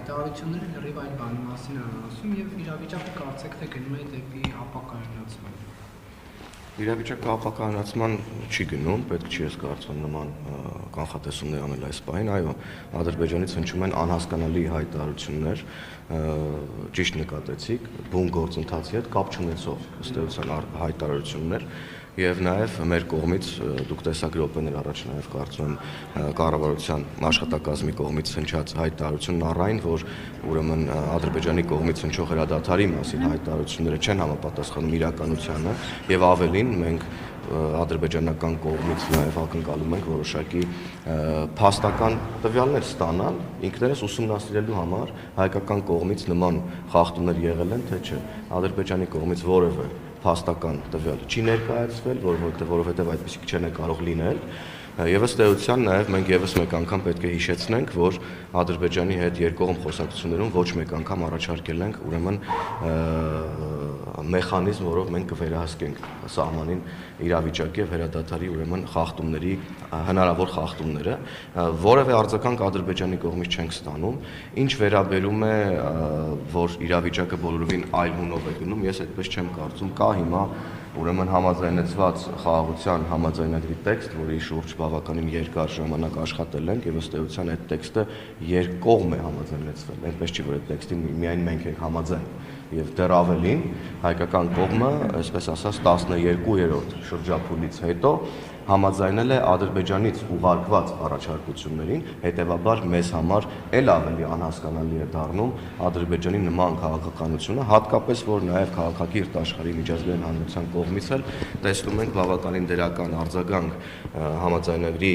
հայտարարությունները լրիվ այլ բանի մասին են ասում եւ իրավիճակը կարծեք թե գնում է դեպի ապակայունացման։ Իրավիճակը ապակայունացման չի գնում, պետք չի ես կարծում նման կանխատեսումներ անել այս պահին, այո, Ադրբեջանից հնչում են անհասկանալի հայտարարություններ, ճիշտ նկատեցիք, բուն գործընթացի հետ կապ չունեցող ըստ էության հայտարարություններ եւ նաեւ մեր կողմից դուք տեսակ րոպեներ առաջ նաեւ կարծում եմ կառավարության աշխատակազմի կողմից հնչած հայտարարությունն առայն, որ ուրեմն Ադրբեջանի կողմից հնչող հրադադարի մասին հայտարարությունները չեն համապատասխանում իրականությանը եւ ավելին մենք ադրբեջանական կողմից նաև ակնկալում ենք որոշակի փաստական տվյալներ ստանալ ինքներս ուսումնասիրելու համար հայկական կողմից նման խախտումներ եղել են թե չէ ադրբեջանի կողմից որևէ փաստական տվյալ չի ներկայացվել որովհետև այդպիսիք չեն կարող լինել եւ ըստ էության նաև մենք եւս մեկ անգամ պետք է հիշեցնենք որ Ադրբեջանի հետ երկկողմ խոսակցություններում ոչ մեկ անգամ առաջարկել ենք ուրեմն մեխանիզմ, որով մենք կվերահսկենք սահմանին իրավիճակի եւ հրադադարի ուրեմն խախտումների հնարավոր խախտումները, որևէ արձագանք Ադրբեջանի կողմից չենք ստանում, ինչ վերաբերում է որ իրավիճակը բոլորովին այլ հունով է գնում, ես այդպես չեմ կարծում, կա հիմա ուրեմն համաձայնեցված խաղաղության համաձայնագրի տեքստ, որի շուրջ բավականին երկար ժամանակ աշխատել ենք եւ ըստ էության այդ տեքստը երկկողմ է համաձայնեցվել, այնպես չի որ այդ տեքստին միայն մենք ենք համաձայն եւ դեռ ավելին հայկական կողմը, այսպես ասած 12-րդ շրջափուլից հետո համաձայնել է Ադրբեջանից ուղարկված առաջարկություններին, հետևաբար մեզ համար ել ավելի անհասկանալի է դառնում Ադրբեջանի նման քաղաքականությունը, հատկապես որ նաև քաղաքակիրթ աշխարհի միջազգային հանրության կողմից էլ տեսնում ենք բավականին դրական արձագանք համաձայնագրի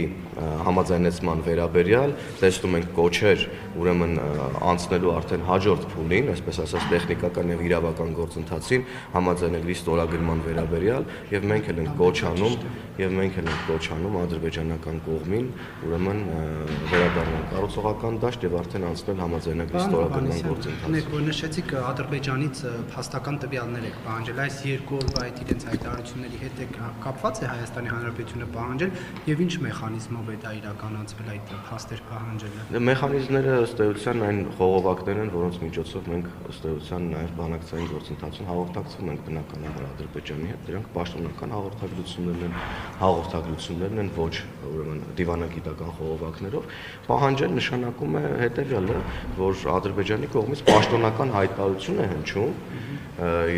համաձայնեցման վերաբերյալ, տեսնում ենք կոչեր ուրեմն անցնելու արդեն հաջորդ փուլին, այսպես ասած տեխնիկական եւ իրավական գործընթացին համաձայնագրի ստորագրման վերաբերյալ եւ մենք էլ ենք կոչանում ադրբեջանական կողմին ուրեմն վերադառնալ կառուցողական դաշտ եւ արդեն անցնել համաձայնագրի ստորագրման գործընթացին։ Նեք որ նշեցիք Ադրբեջանից փաստական տվյալներ եք պահանջել, այս երկու օրվա այդ իրենց հայտարարությունների հետ կապված է Հայաստանի Հանրապետությունը պահանջել եւ ինչ մեխանիզմով է դա իրականացվել այդ փաստեր պահանջելը։ Մեխանիզմները ըստ էության այն խողովակներ են, որոնց միջոցով մենք ըստ էության նաեւ բանակցային գործընթացում հաղորդակցվում ենք բնականաբար Ադրբեջանի հետ, դրանք պաշտոնական հաղորդագրություններն են ոչ ուրեմն դիվանագիտական խողովակներով պահանջել նշանակում է հետեւյալը որ Ադրբեջանի կողմից պաշտոնական հայտարարություն է հնչում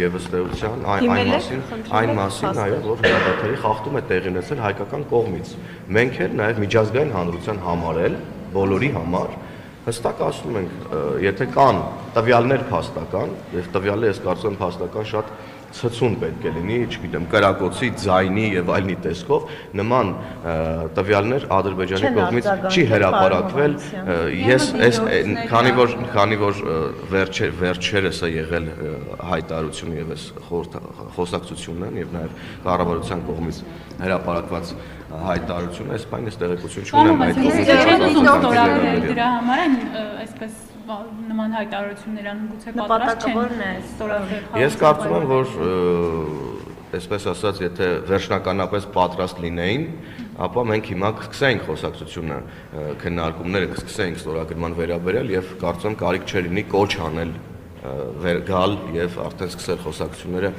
եւ ըստ էության այն մասին այո որ հրադադարի խախտում է տեղի ունեցել հայկական կողմից մենք էլ նաեւ միջազգային հանրության համար էլ բոլորի համար հստակ ասում ենք եթե կան տվյալներ փաստական եւ տվյալը ես կարծում եմ փաստական շատ ցցուն պետք է լինի, չգիտեմ, կրակոցի, ձայնի եւ այլնի տեսքով նման տվյալներ Ադրբեջանի կողմից չի հրապարակվել։ Ես քանի որ վերջերս է եղել հայտարարությունը եւ այս խոսակցությունն եւ նաեւ կառավարության կողմից հրապարակված հայտարարությունը, այս բանը տեղեկություն չունեմ այդ դրա համար են այսպես նման հայտարարություններ անում գուցե պատրաստ չեն ստորագրել։ Ես կարծում եմ, որ այսպես ասած, եթե վերջնականապես պատրաստ լինեին, ապա մենք հիմա կսկսենք խոսակցությունը, քննարկումները կսկսենք ստորագրման վերաբերյալ եւ կարծում եմ կարիք չլինի կոչ անել գալ եւ արդեն սկսել խոսակցությունները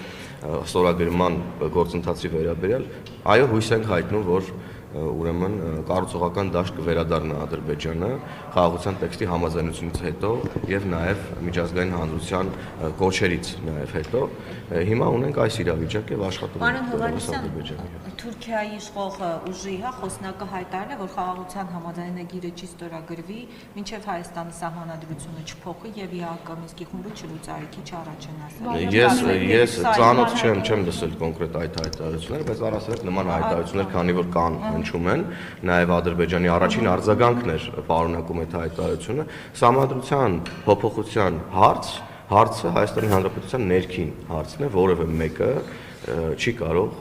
ստորագրման գործընթացի վերաբերյալ։ Այո, հույս ենք հայտնում, որ ուրեմն կառուցողական դաշտ կվերադառնա Ադրբեջանը խաղաղության տեքստի համաձայնությունից հետո եւ նաեւ միջազգային հանրության կոչերից նաեւ հետո հիմա ունենք այս իրավիճակը եւ աշխատում ենք Ադրբեջանի հետ։ Թուրքիայի իշխող ուժի խոսնակը հայտարարել է որ խաղաղության համաձայնագիրը չի ստորագրվի մինչեւ Հայաստանի սահմանադրությունը չփոխվի եւ ԻԱԿ Մինսկի խումբը չլուծարիքի չառաջանա։ Ես ծանոթ չեմ լսել կոնկրետ այդ հայտարարությունները, բայց առասարակ նման հայտարարություններ քանի որ կան հնչում են, նաև Ադրբեջանի առաջին արձագանքն էր պարունակում այդ հայտարարությունը, սահմանադրության փոփոխության հարցը Հայաստանի Հանրապետության ներքին հարցն է, որևէ մեկը չի կարող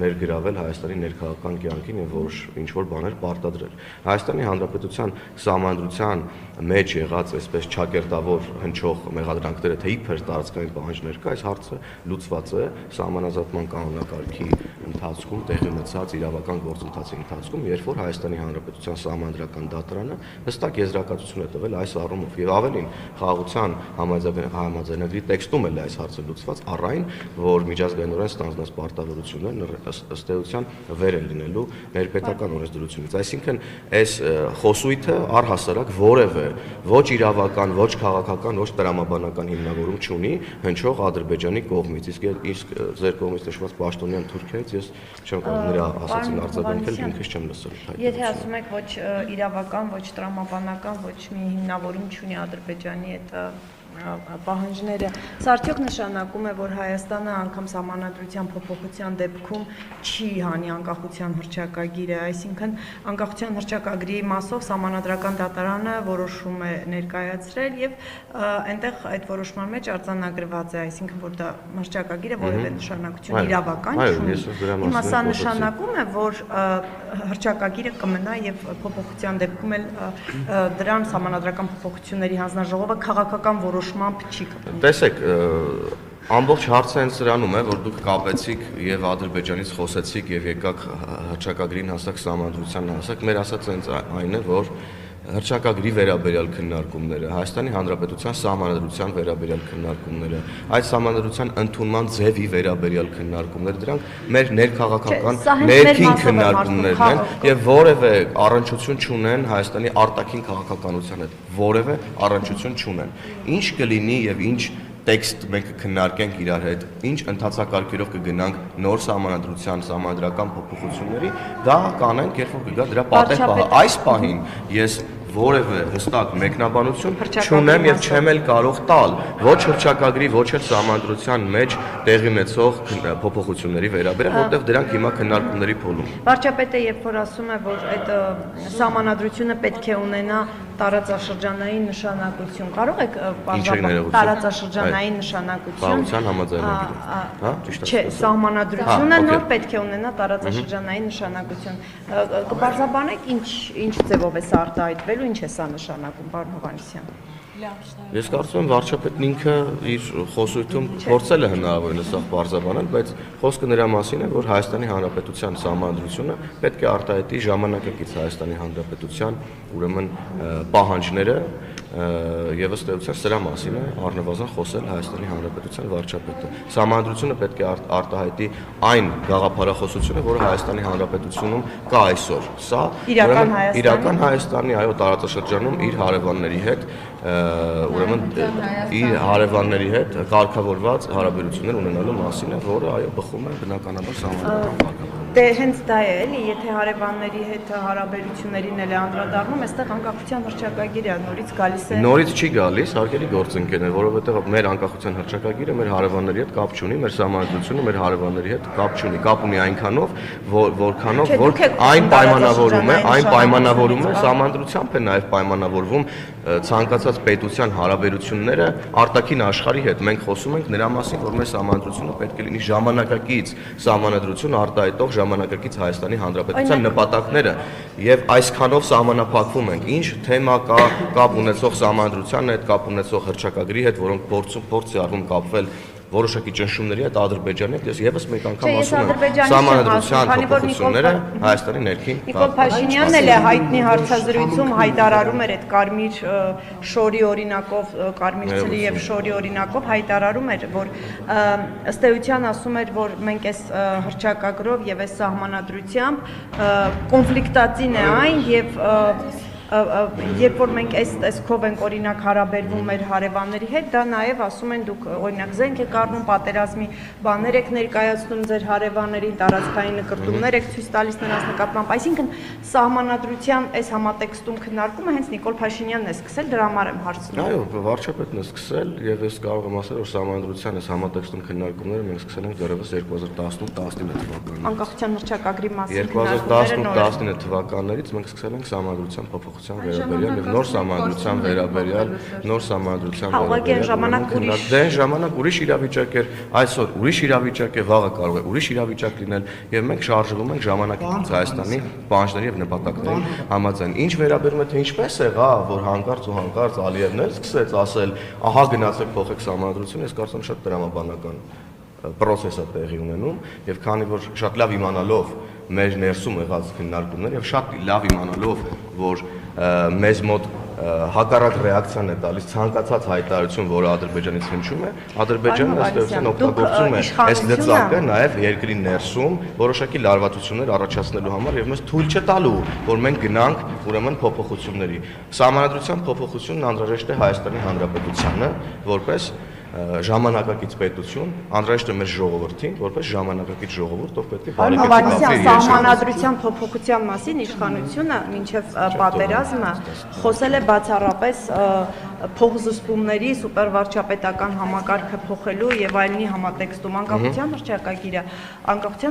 ներգրավել Հայաստանի ներքաղաքական կյանքին եւ որոշ ինչ-որ բաներ պարտադրել։ Հայաստանի Հանրապետության Սահմանադրության մեջ եղած այսպես ճակերտավոր հնչող մեղադրանքները թե իբր տարածքային պահանջներ կա, այս հարցը լուծված է Սահմանազատման կանոնակարգի ընթացքում տեղի ունեցած իրավական գործընթացի ընթացքում, երբ որ Հայաստանի Հանրապետության Սահմանադրական դատարանը հստակ եզրակացություն է տվել այս առումով եւ ավելին խաղաղության համաձայնագրի տեքստում էլ այս հարցը լուծված առ այն, որ միջազգայինորեն ստանձնած պարտավորություններն ըստ էության վեր են լինելու ներպետական օրենսդրությունից։ Այսինքն այս խոսույթը առհասարակ որևէ ոչ իրավական, ոչ քաղաքական, ոչ տրամաբանական հիմնավորում չունի հնչող Ադրբեջանի կողմից, իսկ ձեր կողմից նշված Պաշտոնյան Թուրքիայից ես չեմ կարող նրա ասացին արձագանքել, ինքս չեմ լսել։ Եթե ասում եք ոչ իրավական, ոչ տրամաբանական, ոչ մի հիմնավորում չունի Ադրբեջանի այդ պահանջները, սա արդյոք նշանակում է, որ Հայաստանը անգամ Սահմանադրության փոփոխության դեպքում չի հանի անկախության հռչակագիրը, այսինքն անկախության հռչակագրի մասով Սահմանադրական դատարանը որոշում է ներկայացրել եւ այնտեղ այդ որոշման մեջ արձանագրված է, այսինքն որ դա հռչակագիրը որևէ նշանակություն իրավական չունի։ Հիմա սա նշանակում է, որ հռչակագիրը կմնա եւ փոփոխության դեպքում էլ դրան Սահմանադրական փոփոխությունների հանձնաժողովը քաղաքական որոշմամբ չի կպնի։ Տեսեք, ամբողջ հարցը հենց սրանում է, որ դուք կապեցիք եւ Ադրբեջանից խոսեցիք եւ եկաք հռչակագրին հասակ Սահմանադրության հասակ, մեր ասած հենց այն է, որ հռչակագրի վերաբերյալ քննարկումները, Հայաստանի Հանրապետության Սահմանադրության վերաբերյալ քննարկումները, այդ Սահմանադրության ընդունման ձևի վերաբերյալ քննարկումները, դրանք մեր ներքաղաքական ներքին քննարկումներն են եւ որևէ առնչություն չունեն Հայաստանի արտաքին քաղաքականության հետ, որևէ առնչություն չունեն։ Ինչ կլինի եւ ինչ տեքստ մենք քննարկենք իրար հետ, ինչ ընթացակարգերով կգնանք նոր Սահմանադրության, Սահմանադրական փոփոխությունների, դա կանենք, երբ որ կգա դրա պատեհ։ Այս պահին ես որևէ հստակ մեկնաբանություն չունեմ եւ չեմ էլ կարող տալ ոչ հռչակագրի, ոչ էլ Սահմանադրության մեջ տեղի ունեցող փոփոխությունների վերաբերյալ, որտեղ դրանք հիմա քննարկումների փուլում։ Վարչապետը երբ որ ասում է, որ այդ Սահմանադրությունը պետք է ունենա տարածաշրջանային նշանակություն, կարող եք բարձրացնել տարածաշրջանային նշանակություն։ Պահության համաձայնագիրը, հա, ճիշտ է։ Չէ, Սահմանադրությունը նոր պետք է ունենա տարածաշրջանային նշանակություն։ Կբարձրաբանեք ինչ ձևով է սա արտահայտվել, ինչ է սա նշանակում, պարոն Հովհաննիսյան։ Ես կարծում եմ վարչապետն ինքը իր խոսույթում փորձել է հնարավորինս սա բարձրաբանել, բայց խոսքը նրա մասին է, որ Հայաստանի Հանրապետության Սահմանադրությունը պետք է արտահայտի ժամանակակից Հայաստանի Հանրապետության ուրեմն պահանջները եւ ըստ էության սրա մասին է առնվազն խոսել Հայաստանի Հանրապետության վարչապետը։ Սահմանադրությունը պետք է արտահայտի այն գաղափարախոսությունը, որը Հայաստանի Հանրապետությունում կա այսօր։ Սա իրական Հայաստանի, այո, տարածաշրջանում իր հարևանների հետ ուրեմն իր հարևանների հետ կարգավորված հարաբերություններ ունենալու մասին է, որը այո բխում է բնականաբար Սահմանադրական կարգավորումից։ Դե հենց դա է, էլի, եթե հարևանների հետ հարաբերություններին էլ է անդրադառնում, այստեղ անկախության հռչակագիրը նորից գալիս է։ Նորից չի գալիս, հարկելի գործընկերներ, որովհետև մեր անկախության հռչակագիրը մեր հարևանների հետ կապ չունի, մեր Սահմանադրությունը մեր հարևանների հետ կապ չունի, կապ ունի այնքանով, որքանով որ այն պայմանավորում է Սահմանադրությամբ է նաև պայմանավորվում ցանկացած պետության հարաբերությունները արտաքին աշխարհի հետ։ Մենք խոսում ենք նրա մասին, որ մեր Սահմանադրությունը պետք է լինի ժամանակակից Սահմանադրություն արտահայտող ժամանակակից Հայաստանի Հանրապետության նպատակները եւ այսքանով սահմանափակվում ենք։ Ինչ թեմա կա կապ ունեցող Սահմանադրության հետ, կապ ունեցող հռչակագրի հետ, որոնք փորձ է արվում կապվել որոշակի ճնշումների հետ Ադրբեջանի հետ, ես եւս մեկ անգամ ասում եմ, Սահմանադրության փոփոխությունները Հայաստանի ներքին։ Նիկոլ Փաշինյանն էլ է հայտնի հարցազրույցում հայտարարում էր այդ Կարմիր շորի օրինակով, Կարմիր ծլի եւ շորի օրինակով հայտարարում էր, որ ըստ էության ասում էր, որ մենք այս հռչակագրով եւ այս Սահմանադրությամբ կոնֆլիկտածին է այն եւ երբ որ մենք այս տեսքով ենք օրինակ հարաբերվում մեր հարևանների հետ, դա նաև ասում են դուք օրինակ զենք եք առնում, պատերազմի բաներ եք ներկայացնում ձեր հարևաններին, տարածքային նկարտումներ եք ցույց տալիս նրանց նկատմամբ, այսինքն Սահմանադրության այս համատեքստում քննարկումը հենց Նիկոլ Փաշինյանն է սկսել, դրա համար եմ հարցնում։ Այո, վարչապետն է սկսել եւ ես կարող եմ ասել, որ Սահմանադրության այս համատեքստում քննարկումները մենք սկսել ենք դեռևս 2018-19 թվականին։ Անկախության հռչակագրի մասին 2018-19 թվականներից մենք սկսել ենք Սահմանադրության փոփոխություն անկախության վերաբերյալ եւ նոր սահմանադրության վերաբերյալ դեն ժամանակ ուրիշ իրավիճակ էր, այսօր ուրիշ իրավիճակ է, վաղը կարող է ուրիշ իրավիճակ լինել եւ մենք շարժվում ենք ժամանակի Հայաստանի պահանջների եւ նպատակների համաձայն։ Ինչ վերաբերում է թե ինչպես եղավ, որ հանկարծ ու հանկարծ Ալիևն էլ սկսեց ասել, ահա գնացեք փոխեք սահմանադրությունը, ես կարծում եմ շատ տրամաբանական process է տեղի ունենում եւ քանի որ շատ լավ իմանալով մեր ներսում եղած քննարկումներ եւ շատ լավ իմանալով որ մեզ մոտ հակառակ ռեակցիան է տալիս ցանկացած հայտարարություն, որը Ադրբեջանից հնչում է, Ադրբեջանը ըստեղծան օգտագործում է այս լծակը նաեւ երկրի ներսում որոշակի լարվածություններ առաջացնելու համար եւ մեզ թույլ չտալու, որ մենք գնանք ուրեմն փոփոխությունների։ Սահմանադրության փոփոխությունն անհրաժեշտ է Հայաստանի Հանրապետությանը որպես ժամանակակից պետություն, անհրաժեշտ է մեր ժողովրդին, որպես ժամանակակից ժողովուրդ, ով պետք է բարեկեցի սահմանադրության փոփոխության մասին իշխանությունը մինչև պատերազմը խոսել է բացառապես փոխզսպումների սուպերվարչապետական համակարգը փոխելու եւ այլնի համատեքստում անկախության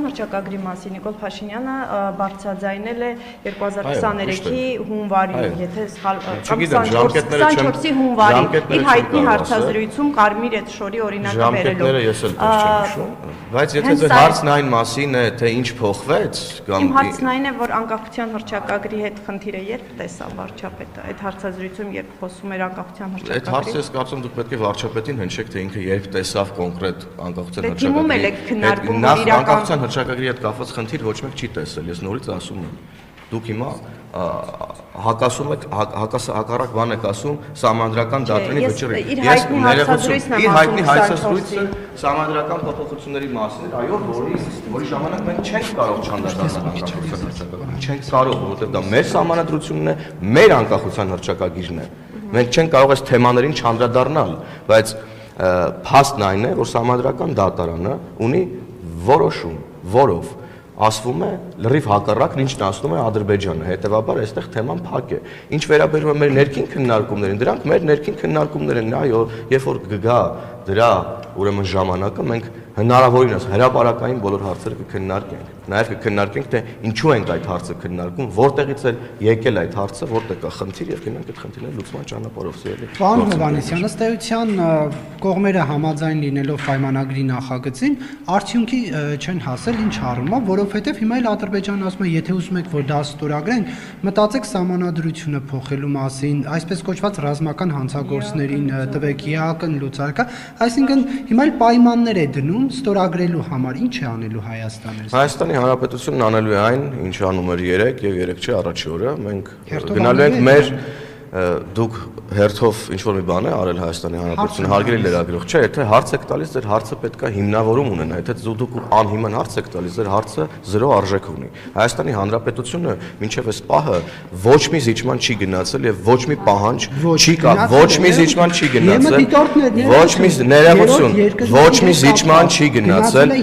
հռչակագրի մասին Նիկոլ Փաշինյանը բարձրաձայնել է 2023-ի հունվարին, եթե սխալ 24-ի հունվարին իր հայտնի հարցազրույցում Կարմիր այդ շորի օրինակը վերելով։ Ժամկետները ես էլ չհիշում, բայց եթե ձեր հարցն այն մասին է, թե ինչ փոխվեց կամ իմ հարցն այն է, որ անկախության հռչակագրի հետ խնդիրը երբ տեսավ վարչապետը, այդ հարցազրույցում երբ խոսում էր անկախության հռչակագրի։ Այդ հարցը ես կարծում դուք պետք է վարչապետին հնչեք, թե ինքը երբ տեսավ կոնկրետ անկախության հռչակագրի։ Անկախության հռչակագրի հետ կապված խնդիր ոչ մեկ չի տեսել, ես նորից ասում եմ։ Դուք հիմա հակասում եք հակառակ բան եք ասում սահմանադրական դատվինի վճռի։ Իր հայտնի հարցազրույցը սահմանադրական փոփոխությունների մասին էր, այո, որի ժամանակ մենք չենք կարող չանդրադառնալ անկախության հռչակագրին։ Չենք կարող, որովհետև դա մեր սահմանադրությունն է, մեր անկախության հռչակագիրն է։ Մենք չենք կարող այս թեմաներին չանդրադառնալ, բայց փաստն այն է, որ սահմանադրական դատարանը ունի որոշում, որով ասվում է լրիվ հակառակն ինչն ասում է Ադրբեջանը, հետևաբար այստեղ թեման փակ է։ Ինչ վերաբերում է մեր ներքին քննարկումներին, դրանք մեր ներքին քննարկումներ են, այո, երբ որ կգա դրա ուրեմն ժամանակը մենք հնարավորինս հրապարակային բոլոր հարցերը կքննարկենք։ Նաև կքննարկենք, թե ինչու ենք այդ հարցը քննարկում, որտեղից է եկել այդ հարցը, որտեղ կա խնդիր եւ գնանք այդ խնդիրների լուծման ճանապարհով սիրելի։ Պարոն Հովհաննիսյան, ըստ էության կողմերը համաձայն լինելով պայմանագրի նախագծին, արդյունքի չեն հասել ինչ առումով, որովհետեւ հիմա էլ Ադրբեջանը ասում է, եթե ուզում եք, որ դա ստորագրենք, մտածեք սահմանադրությունը փոխելու մասին, այսպես կոչված ռազմական հանցագործներին տվեք ԵԱԿ-ն լուծարկա, այսինքն հիմա էլ պայմաններ է դնում ստորագրելու համար, ինչ է անելու Հայաստանը։ Հայաստանի Հանրապետությունն անելու է այն, ինչ անում էր 3 եւ 3 չէ առաջի օրը, մենք գնալու ենք մեր դուք հերթով ինչ որ մի բան է արել Հայաստանի Հանրապետությունը հարգելի լրագրող, չէ, եթե հարց եք տալիս, ձեր հարցը պետք է հիմնավորում ունենա, եթե դուք անհիմն հարց եք տալիս, ձեր հարցը 0 արժեք ունի։ Հայաստանի Հանրապետությունը մինչև այս պահը ոչ մի զիջման չի գնացել եւ ոչ մի պահանջ չի կա, ոչ մի զիջման չի գնացել, ոչ մի ներողություն, ոչ մի զիջման չի գնացել։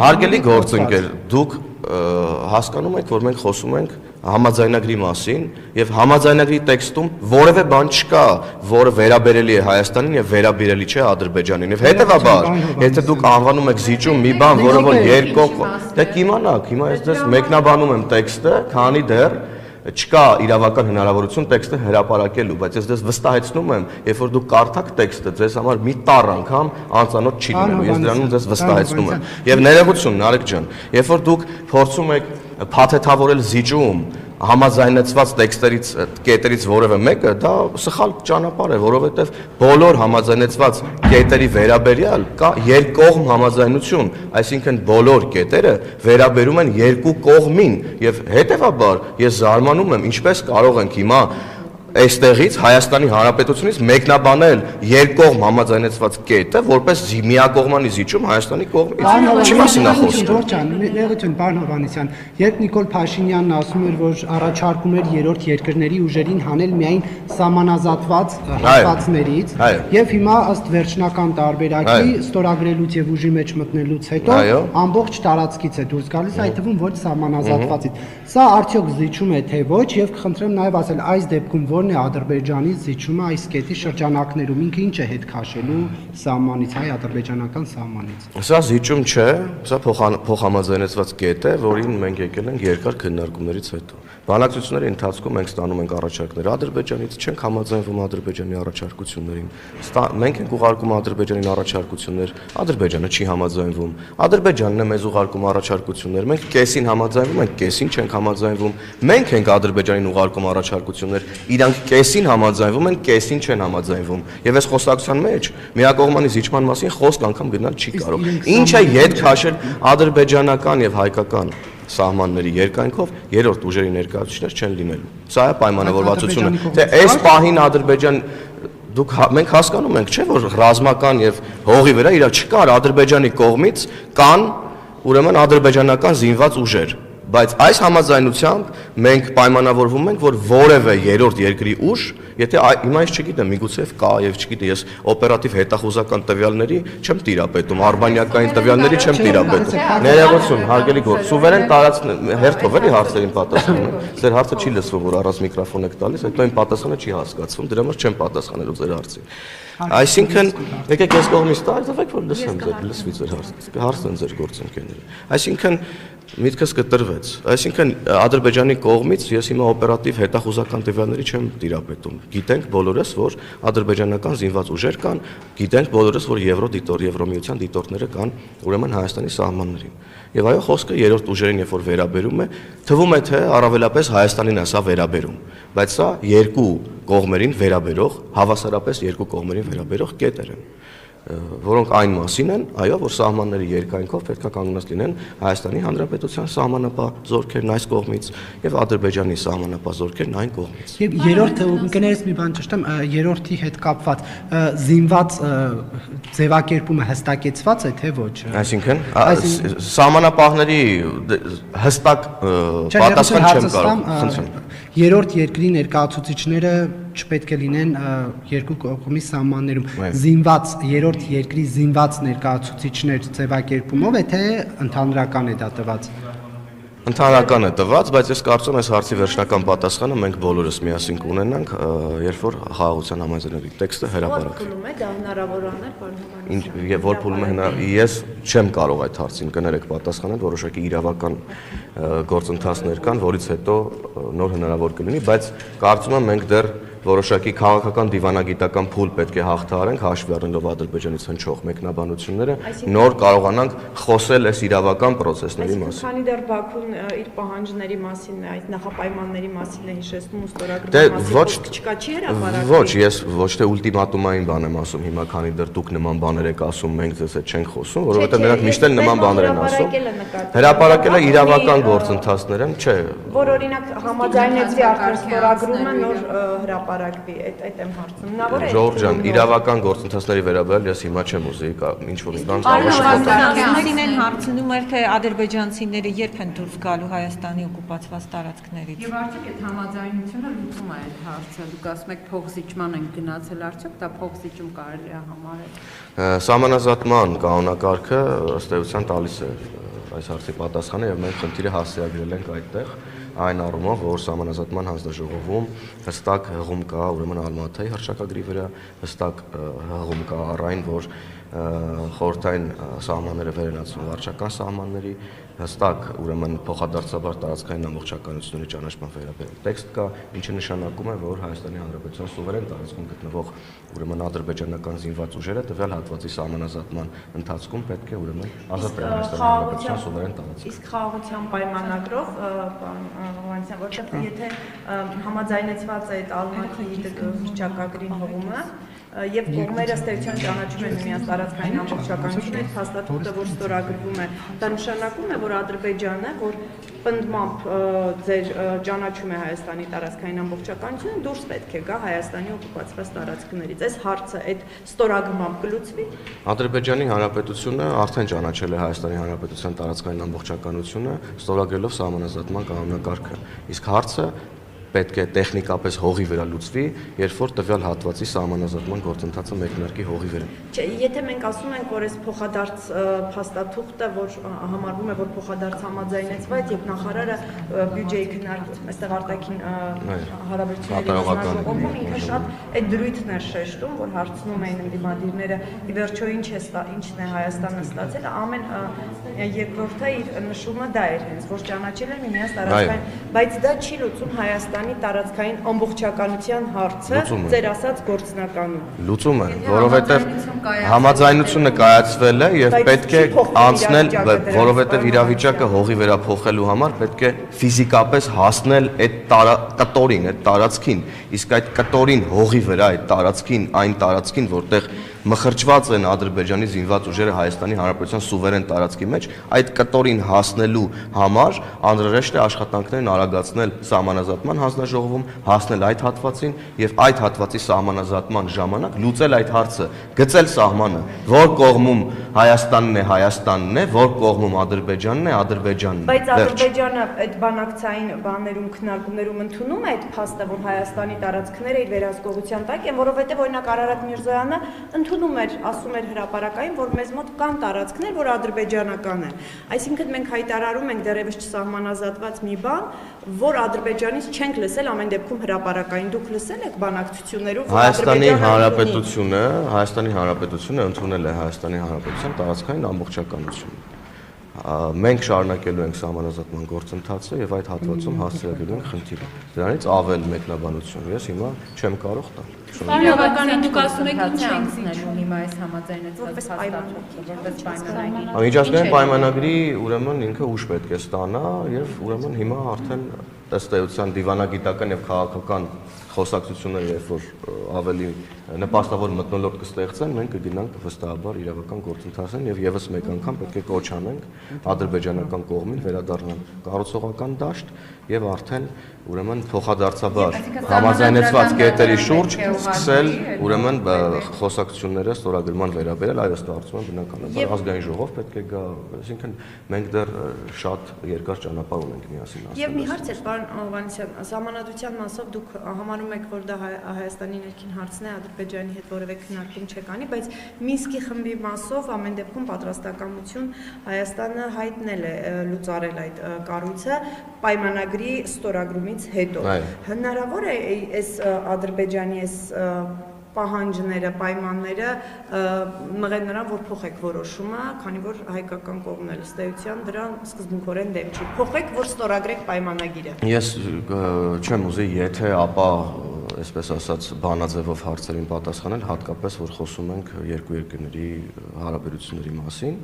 Հարգելի գործընկեր, դուք հասկանում եք, որ մենք խոսում ենք համաձայնագրի մասին եւ համաձայնագրի տեքստում որևէ բան չկա, որը վերաբերելի է Հայաստանին եւ վերաբերելի չէ Ադրբեջանին։ Եվ հետեւաբար, եթե դուք անվանում եք զիջում մի բան, որը որ երկկողմ, դե կիմանաք, հիմա ես ձեզ մեկնաբանում եմ տեքստը, քանի դեռ չկա իրավական հնարավորություն տեքստը հրապարակելու, բայց ես ձեզ վստահեցնում եմ, երբ որ դուք կարդաք տեքստը, ձեզ համար մի տառ անգամ անծանոթ չի լինելու, ես դրանում ձեզ վստահեցնում եմ։ Եվ ներողություն, Նարեկ ջան, երբ որ դուք փորձում եք փաթեթավորել զիջում համաձայնեցված տեքստերից կետերից որևէ մեկը, դա սխալ ճանապարհ է, որովհետև բոլոր համաձայնեցված կետերի վերաբերյալ կա երկկողմ համաձայնություն, այսինքն բոլոր կետերը վերաբերում են երկու կողմին եւ հետեւաբար ես զարմանում եմ, ինչպես կարող ենք հիմա այստեղից Հայաստանի Հանրապետությունից մեկնաբանել երկկողմ համաձայնեցված կետը որպես միակողմանի զիջում Հայաստանի կողմից։ Չի մասին խոսքը։ Ջան, ներողություն, պարոն Հովհաննիսյան, երբ Նիկոլ Փաշինյանն ասում էր, որ առաջարկում էր երրորդ երկրների ուժերին հանել միայն սահմանազատված հատվածներից, եւ հիմա ըստ վերջնական տարբերակի ստորագրելուց եւ ուժի մեջ մտնելուց հետո ամբողջ տարածքից է դուրս գալիս, այդ թվում ոչ սահմանազատվածից։ Սա արդյոք զիջում է թե ոչ, եւ կխնդրեմ նաեւ ասել այս դեպքում ո՞րն է Ադրբեջանի զիջումը այս կետի շրջանակներում, ինքը ինչ է հետ քաշելու սահմանից, հայ-ադրբեջանական սահմանից։ Սա զիջում չէ, սա փոխհամաձայնեցված կետ է, որին մենք եկել ենք երկար քննարկումներից հետո։ Բանակցությունների ընթացքում մենք ստանում ենք առաջարկներ Ադրբեջանից, չենք համաձայնվում Ադրբեջանի առաջարկություններին։ Մենք ենք ուղարկում Ադրբեջանին առաջարկություններ, Ադրբեջանը չի համաձայնվում։ Ադրբեջանն է մեզ ուղարկում առաջարկություններ, մենք կեսին համաձայնվում ենք, կեսին չենք համաձայնվում։ Մենք ենք Ադրբեջանին ուղարկում առաջարկություններ, իրանք կեսին համաձայնվում են, կեսին չեն համաձայնվում։ Եվ այս խոսակցության մեջ միակողմանի զիջման մասին խոսք անգամ գնալ չի կարող։ Ինչ է ետ քաշել ադրբեջանական եւ հայկական սահմանների երկայնքով երրորդ ուժերի ներկայացուցիչներ չեն լինելու։ Սա է պայմանավորվածությունը։ Թե այս պահին Ադրբեջան մենք հասկանում ենք, չէ՞ որ ռազմական եւ հողի վրա իրար չկար Ադրբեջանի կողմից կան ուրեմն ադրբեջանական զինված ուժեր, բայց այս համաձայնությամբ մենք պայմանավորվում ենք, որ որևէ երրորդ երկրի ուժ, եթե հիմա ես չգիտեմ, միգուցե կա եւ չգիտեմ, ես օպերատիվ հետախուզական տվյալների չեմ տիրապետում, արբանյակային տվյալների չեմ տիրապետում։ Ներողություն, հարգելի գործ, սուվերեն հերթով էլի հարցերին պատասխանում։ Ձեր հարցը չի լսվում, որ առանց միկրոֆոն եք տալիս, հետո այն պատասխանը չի հասկացվում, դրա համար չեմ պատասխանելու ձեր հարցին։ Այսինքն, եկեք ես կողմից տվեք, որ լսեմ ձեր, լսվի ձեր հարցը։ Հարցն են ձեր գործընկերները։ Այսինքն միտքս կտրվեց։ Այսինքն Ադրբեջանի կողմից ես հիմա օպերատիվ հետախուզական տվյալների չեմ տիրապետում։ Գիտենք բոլորս, որ ադրբեջանական զինված ուժեր կան, գիտենք բոլորս, որ Եվրոմիության դիտորդները կան ուրեմն Հայաստանի սահմաններին։ Եվ այո, խոսքը երրորդ ուժերին երբ որ վերաբերում է, թվում է թե առավելապես Հայաստանին է սա վերաբերում, բայց սա երկու կողմերին վերաբերող, հավասարապես երկու կողմերին վերաբերող կետեր են, որոնք այն մասին են, այո, որ սահմանների երկայնքով պետք է կանգնած լինեն Հայաստանի Հանրապետության սահմանապահ զորքերն այս կողմից եւ Ադրբեջանի սահմանապահ զորքերն այն կողմից։ Եվ երրորդը ընկերներս մի բան ճշտեմ, երրորդի հետ կապված զինված ձևակերպումը հստակեցված է թե ոչ։ Այսինքն սահմանապահների հստակ պատասխան չեմ կարող, խնդրեմ։ Երրորդ երկրի ներկայացուցիչները չպետք է լինեն երկու կողմի սահմաններում։ Զինված երրորդ երկրի զինված ներկայացուցիչներ ձևակերպումով է թե ընդհանրական է դա տված։ Ընդհանրական է տված, բայց ես կարծում եմ այս հարցի վերջնական պատասխանը մենք բոլորս միասին կունենանք, երբ որ խաղաղության համաձայնագրի տեքստը հրապարակվի։ Փուլում է դա հնարավոր անել, պարոն Հովհաննիսյան։ Եվ որ փուլում է ես չեմ կարող այդ հարցին կներեք պատասխանել, որոշակի իրավական գործընթացներ կան, որից հետո նոր հնարավոր կլինի, բայց կարծում եմ մենք դեռ որոշակի քաղաքական դիվանագիտական փուլ պետք է հաղթահարենք, հաշվի առնելով Ադրբեջանից հնչող մեկնաբանությունները, նոր կարողանանք խոսել այս իրավական process-ների մասին։ Քանի դեռ Բաքուն իր պահանջների մասին, այդ նախապայմանների մասին է հիշեցնում ու ստորագրում մասին, չկա չի հրապարակվի։ Ոչ, ես ոչ թե ուլտիմատումային բան եմ ասում հիմա, քանի դեռ դուք նման բաներ եք ասում, մենք ձեզ հետ չենք խոսում, որովհետև նրանք միշտ էլ նման բաներ են ասում։ Հրապարակելը իրավական գործընթացներ են, չէ։ Որ օրինակ համաձայնեցի արդեն ստորագրումը նոր հրապարակվի, այդ եմ հարցնում։ Հնարավոր է։ Ժողովուրդ ջան, իրավական գործընթացների վերաբերյալ ես հիմա չեմ ուզի ինչ որ բան Արժանացնին են հարցնում էր թե ադրբեջանցիները երբ են դուրս գալու Հայաստանի օկուպացված տարածքներից։ Եվ արդյոք այդ համաձայնությունը լուծում է այդ հարցը։ Դուք ասում եք փոխզիջման են գնացել, արդյոք դա փոխզիջում կարելի է համարել։ Սահմանազատման կանոնակարգը ըստ էության տալիս է այս հարցի պատասխանը եւ մենք խնդիրը հասցեագրել ենք այդտեղ այն առումով, որ սահմանազատման հանձնաժողովում հստակ հղում կա ուրեմն Ալմատայի հռչակագրի վրա, հստակ հղում կա առ այն, որ խորհրդային սահմանները վերենացվում վարչական սահմանների, հստակ ուրեմն փոխադարձաբար տարածքային ամբողջականությունների ճանաչման վերաբերյալ տեքստ կա, ինչը նշանակում է, որ Հայաստանի Հանրապետության սուվերեն տարածքում գտնվող ուրեմն ադրբեջանական զինված ուժերը տվյալ հատվածի սահմանազատման ընթացքում պետք է ուրեմն ազատ լինեն Հայաստանի Հանրապետության սուվերեն տարածքում։ Իսկ խաղաղության պայմանագրով, պարոն Հովհաննիսյան, որտեղ եթե համաձայնեցված է այդ Ալմատի հռչակագրին հողումը, եւ կողմերը ըստ էության ճանաչում են միմյանց տարածքային ամբողջականությունը, փաստաթուղթը, որ ստորագրվում է, դա նշանակում է, որ Ադրբեջանը, որ պնդմամբ ձեր ճանաչում է Հայաստանի տարածքային ամբողջականությունը, դուրս պետք է գա Հայաստանի օկուպացված տարածքներից։ Այս հարցը այդ ստորագրմամբ կլուծվի։ Ադրբեջանի Հանրապետությունը արդեն ճանաչել է Հայաստանի Հանրապետության տարածքային ամբողջականությունը, ստորագրելով սահմանազատման կանոնակարգը։ Իսկ հարցը պետք է տեխնիկապես հողի վրա լուծվի, երբ որ տվյալ հատվածի սահմանազատման գործընթացը մեկնարկի հողի վրա։ Չէ, եթե մենք ասում ենք, որ այս փոխադարձ փաստաթուղթը, որ համարվում է, որ փոխադարձ համաձայնեցված եւ նախարարը բյուջեի քննարկում, այստեղ արտաքին հարաբերությունների հանձնաժողովում ինքը շատ այդ դրույթն էր շեշտում, որ հարցնում էին ընդդիմադիրները, ի վերջո ինչն է Հայաստանը ստացել, ամեն երկրորդը իր նշումը դա էր հենց, որ ճանաչել են միմյանց տարածքային, բայց դա չի լուծում Հայաստանի տարածքային ամբողջականության հարցը, ձեր ասած գործնականում։ Լուծում է, որովհետև համաձայնությունը կայացվել է եւ պետք է անցնել, որովհետև իրավիճակը հողի վերափոխելու համար պետք է ֆիզիկապես հասնել այդ կտորին, այդ տարածքին, իսկ այդ կտորին հողի վրա, այդ տարածքին, այն տարածքին, որտեղ մխրճված են Ադրբեջանի զինված ուժերը Հայաստանի Հանրապետության սուվերեն տարածքի մեջ, այդ կտորին հասնելու համար անհրաժեշտ է աշխատանքներն արագացնել սահմանազատման հանձնաժողովում, հասնել այդ հատվածին եւ այդ հատվածի սահմանազատման ժամանակ լուծել այդ հարցը, գծել սահմանը, որ կողմում Հայաստանն է, որ կողմում Ադրբեջանն է, Ադրբեջանն է։ Բայց Ադրբեջանը այդ բանակցային բաներում քննարկումներում ընդունում է այդ փաստը, որ Հայաստանի տարածքները իր վերահսկողության տակ են, որովհետեւ օրինակ Արարատ Միրզոյանը ընդունում էր, ասում էր հրապարակային, որ մեզ մոտ կան տարածքներ, որ ադրբեջանական են։ Այսինքն մենք հայտարարում ենք դեռևս չսահմանազատված մի բան, որ Ադրբեջանից չենք լսել, ամեն դեպքում հրապարակային։ Դուք լսել եք բանակցություններում, որ Հայաստանի Հանրապետությունը ընդունել է Հայաստանի Հանրապետության տարածքային ամբողջականությունը։ Մենք շարունակելու ենք սահմանազատման գործընթացը եւ այդ հատվածում հասցեագրելու ենք խնդիրը։ Դրանից ավել մեկնաբանություն ես հիմա չեմ կարող տալ։ Բավականին դուք ասում եք ինչ ենք զիջում հիմա այս համաձայնեցված փաստաթուղթը, որպես պայմանագիր։ Միջազգային պայմանագրի ուրեմն ինքը ուժ պետք է ստանա եւ ուրեմն հիմա արդեն ըստ էության դիվանագիտական եւ քաղաքական խոսակցությունները, երբ որ ավելի նպաստավոր մթնոլորտ կստեղծեն, մենք կգնանք վստահաբար իրավական գործընթացին եւ եւս մեկ անգամ պետք է կոչ անենք ադրբեջանական կողմին վերադառնալ կառուցողական դաշտ եւ արդեն ուրեմն փոխադարձաբար համաձայնեցված կետերի շուրջ սկսել ուրեմն խոսակցությունները ստորագրման վերաբերել, այո, ստացվում է բնականաբար ազգային ժողով պետք է գա, այսինքն մենք դեռ շատ երկար ճանապարհ ունենք միասին ասել։ Եվ մի հարց է, պարոն Հովհաննիսյան, սահմանադրության մասով դուք համարում եք, որ դա Հայաստանի ներքին հարցն է, Ադրբեջանի հետ որևէ քննարկում չեք անի, բայց Մինսկի խմբի մասով ամեն դեպքում պատրաստակամություն Հայաստանը հայտնել է լուծարել այդ կառույցը պայմանագրի ստորագրումից հետո։ Հնարավոր է այս Ադրբեջանի այս պահանջները, պայմանները մղեն նրան, որ փոխեք որոշումը, քանի որ հայկական կողմն էլ ըստ էության դրան սկզբունքորեն դեմ չի։ Փոխեք, որ ստորագրեք պայմանագիրը։ Ես չեմ ուզի, եթե ապա այսպես ասած բանաձևով հարցերին պատասխանել, հատկապես որ խոսում ենք երկու երկրների հարաբերությունների մասին,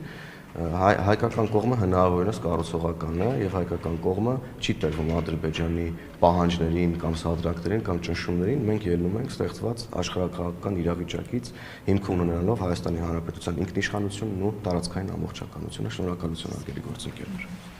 հայկական կողմը հնարավորինս կառուցողական է եւ հայկական կողմը չի տրվում Ադրբեջանի պահանջներին կամ սադրակներին կամ ճնշումներին, մենք ելնում ենք ստեղծված աշխարհակաղակական իրավիճակից հիմք ունենալով Հայաստանի Հանրապետության ինքնիշխանությունն ու տարածքային ամբողջականությունը։ Շնորհակալություն արգելի գործընկերներ։